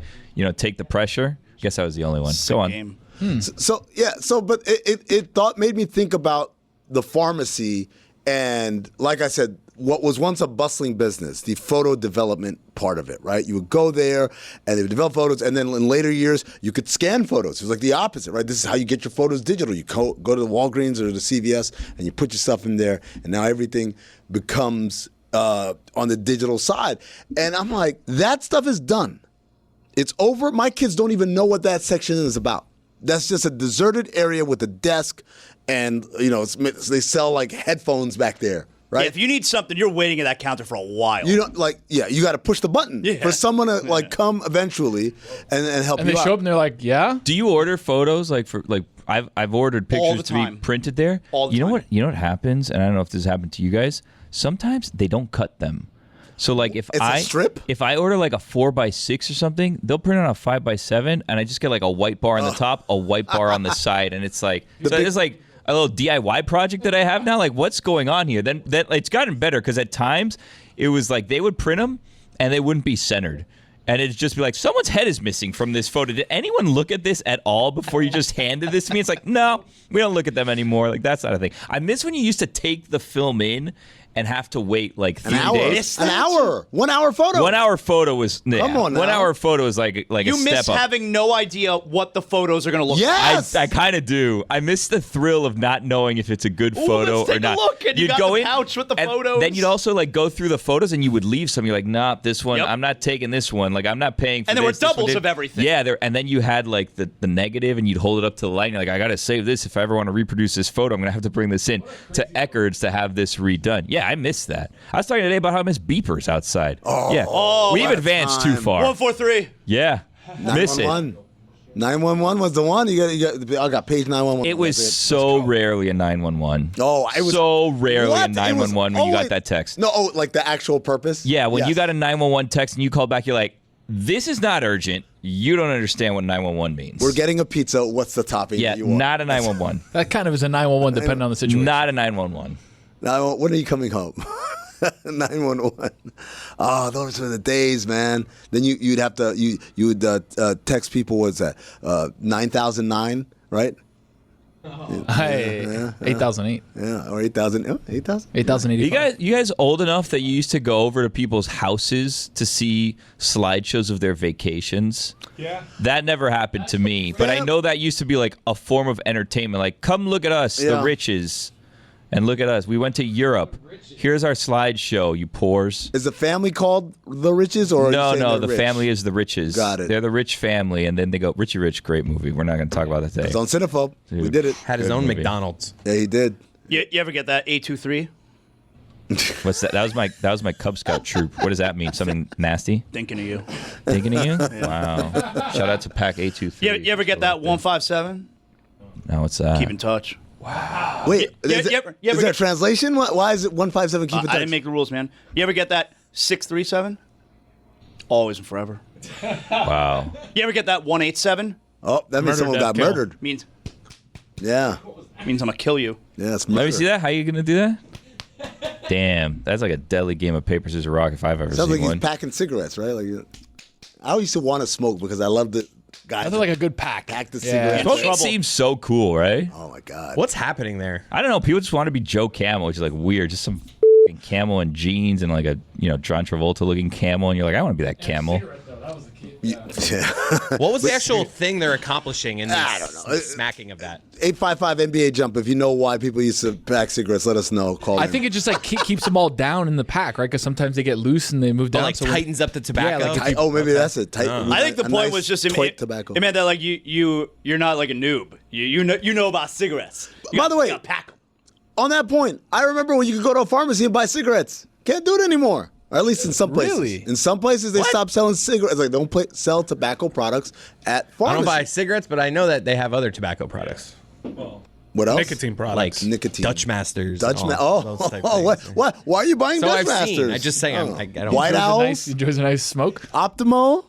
S16: take the pressure. Guess I was the only one. Go on.
S10: Game.
S7: But it made me think about the pharmacy and, like I said, what was once a bustling business, the photo development part of it, right? You would go there and they would develop photos, and then in later years you could scan photos. It was like the opposite, right? This is how you get your photos digital. You go to the Walgreens or the CVS and you put your stuff in there, and now everything becomes on the digital side. And I'm like, that stuff is done. It's over. My kids don't even know what that section is about. That's just a deserted area with a desk, and they sell like headphones back there. Right?
S10: Yeah, if you need something, you're waiting at that counter for a while.
S7: You don't you got to push the button for someone to come eventually and help
S9: And
S7: you
S9: they
S7: out.
S9: show up and they're like, yeah?
S16: Do you order photos I've ordered
S10: All
S16: pictures
S10: the
S16: to be
S10: time.
S16: printed there?
S10: All the
S16: you know
S10: time.
S16: what happens, and I don't know if this happened to you guys. Sometimes they don't cut them. So like if
S7: It's a strip?
S16: if I order like a 4x6 or something, they'll print it on a 5x7, and I just get like a white bar on the top, a white bar on the side, and it's like it's like a little DIY project that I have now. Like, what's going on here? Then it's gotten better because at times it was like they would print them and they wouldn't be centered. And it'd just be like, someone's head is missing from this photo. Did anyone look at this at all before you just handed this to me? It's like, no, we don't look at them anymore. Like, that's not a thing. I miss when you used to take the film in and have to wait like 3
S7: hour.
S16: days.
S7: An hour. 1 hour photo.
S16: 1 hour photo was
S7: Come on now.
S16: 1 hour photo is like
S10: You
S16: a
S10: miss
S16: step up.
S10: having no idea what the photos are going to look
S7: Yes!
S10: like.
S16: I kind of do. I miss the thrill of not knowing if it's a good photo
S10: let's take
S16: or not.
S10: a look, and you got the pouch with the
S16: and
S10: photos.
S16: Then you'd also like go through the photos and you would leave some. You're like, nah, this one, I'm not taking this one. Like, I'm not paying for
S10: And there were
S16: this. This one
S10: doubles
S16: did-
S10: of everything.
S16: Yeah, and then you had like the negative and you'd hold it up to the light and you're like, I got to save this. If I ever want to reproduce this photo, I'm going to have to bring this in to Eckerd's to have this redone. Yeah, I miss that. I was talking today about how I miss beepers outside. Yeah. We've advanced too far.
S10: 143.
S16: Yeah. Miss it.
S7: 911. 911 was the one. I got page 911.
S16: It was so rarely a 911.
S7: Oh, it was
S16: so rarely
S7: What?
S16: a 911 when you got that text.
S7: No, like the actual purpose.
S16: Yeah, when
S7: Yes.
S16: you got a 911 text and you called back, you're like, this is not urgent. You don't understand what 911 means.
S7: We're getting a pizza. What's the topping?
S16: Yeah,
S7: that you want?
S16: not a 911.
S9: That kind of is a 911 depending on the situation.
S16: Not a 911.
S7: Now, when are you coming home? 911. Oh, those were the days, man. Then you'd have to you would text people. What's that? 9009, right?
S9: Hey, 8008.
S7: Yeah, or 8000. Oh, 8000.
S9: 8085.
S16: You guys old enough that you used to go over to people's houses to see slideshows of their vacations?
S24: Yeah.
S16: That never happened to me, but I know that used to be like a form of entertainment. Like, come look at us, the
S7: Yeah.
S16: riches. And look at us. We went to Europe. Here's our slideshow, you poors.
S7: Is the family called the Riches, or are you saying
S16: No,
S7: they're
S16: the
S7: rich?
S16: family is the Riches.
S7: Got it.
S16: They're the rich family, and then they go, Richie Rich, great movie. We're not going to talk about that today.
S7: His own cinephobe. We
S16: Dude.
S7: did it.
S3: Had his
S16: Good
S3: own
S16: movie.
S3: McDonald's.
S7: Yeah, he did.
S10: You ever get that 823?
S16: What's that? That was my Cub Scout troop. What does that mean? Something nasty?
S10: Thinking of you.
S16: Thinking of you? Wow. Shout out to Pack 823.
S10: You ever get that 157?
S16: No, what's that?
S10: Keep in touch.
S7: Wait,
S10: You
S7: is
S10: ever
S7: there a
S10: get-
S7: translation? Why is it 157? Keep in
S10: I
S7: touch.
S10: didn't make the rules, man. You ever get that 637? Always and forever.
S16: Wow.
S10: You ever get that 187?
S7: Oh, that means someone got murdered.
S10: Means
S7: Yeah.
S10: I'm gonna kill you.
S7: Yeah, it's
S16: Let
S7: murder.
S16: me see that. How you going to do that? Damn. That's like a deadly game of paper, scissors, rock if I've ever
S7: Sounds
S16: seen
S7: like he's
S16: one.
S7: packing cigarettes, right? Like, I used to want to smoke because I loved it. Guys,
S9: That's like a good pack.
S7: pack the
S9: Yeah.
S7: cigarettes.
S16: Smoking seems so cool, right?
S7: Oh my god.
S3: What's happening there?
S16: I don't know. People just want to be Joe Camel, which is like weird. Just some f***ing camel in jeans and like a John Travolta looking camel, and you're like, I want to be that camel.
S3: What was the actual thing they're accomplishing in
S7: I
S3: this
S7: don't know.
S3: smacking of that?
S7: 855 NBA jump. If you know why people used to pack cigarettes, let us know. Call
S9: I
S7: in.
S9: think it just like keeps them all down in the pack, right? Because sometimes they get loose and they move down.
S3: Like
S9: so when-
S3: tightens up the tobacco.
S9: Yeah, like if
S7: Tight- oh, maybe that's it. Tight,
S10: I think the
S7: a
S10: point
S7: nice
S10: was just
S7: tight tobacco.
S10: It meant that like you're not like a noob. You know about cigarettes.
S7: By the way,
S10: you gotta pack 'em.
S7: on that point, I remember when you could go to a pharmacy and buy cigarettes. Can't do it anymore. Or at least in some places.
S3: Really?
S7: In some places, they stopped selling cigarettes. Like, don't sell tobacco products at
S3: I
S7: pharmacies.
S3: don't buy cigarettes, but I know that they have other tobacco products.
S7: What else?
S1: Nicotine products.
S3: Like
S7: Nicotine.
S3: Dutch Masters.
S7: Dutch
S3: and
S7: Ma-
S3: all
S7: Oh,
S3: those type of
S7: oh what?
S3: things.
S7: What? Why are you buying
S3: So
S7: Dutch
S3: I've
S7: Masters?
S3: seen. I just say I don't.
S7: White
S9: enjoys a
S7: Owls?
S9: nice, enjoys a nice smoke.
S7: Optimo?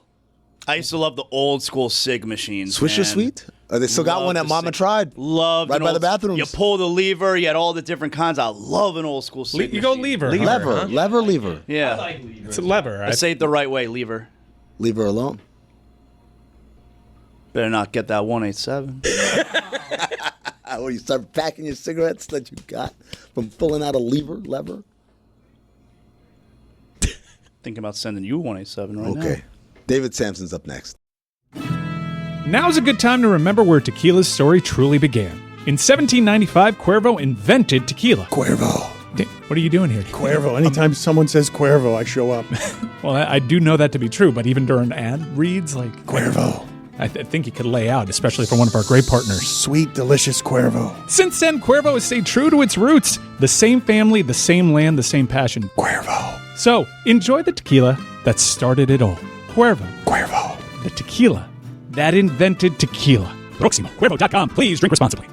S10: I used to love the old school cig machines.
S7: Swisher
S10: man.
S7: Sweet? They still got
S10: Love
S7: one that
S10: the
S7: Mama
S10: cig-
S7: tried.
S10: Loved
S7: Right
S10: an
S7: by the
S10: old-
S7: bathrooms.
S10: You pull the lever. You had all the different kinds. I love an old school cig
S1: You go
S10: machine.
S1: lever.
S7: Lever. Lever, lever.
S10: Yeah.
S1: It's a lever.
S10: I say it the right way. Lever.
S7: Leave her alone.
S10: Better not get that 187.
S7: When you start packing your cigarettes that you got from pulling out a lever.
S10: Thinking about sending you 187 right now.
S7: Okay. David Sampson's up next.
S24: Now's a good time to remember where tequila's story truly began. In 1795, Cuervo invented tequila.
S25: Cuervo.
S24: What are you doing here?
S25: Cuervo. Anytime someone says Cuervo, I show up.
S24: Well, I do know that to be true, but even during ad reads, like
S25: Cuervo.
S24: I think you could lay out, especially for one of our great partners.
S25: Sweet, delicious Cuervo.
S24: Since then, Cuervo has stayed true to its roots. The same family, the same land, the same passion.
S25: Cuervo.
S24: So, enjoy the tequila that started it all. Cuervo.
S25: Cuervo.
S24: The tequila that invented tequila. Proximo. Cuervo.com. Please drink responsibly.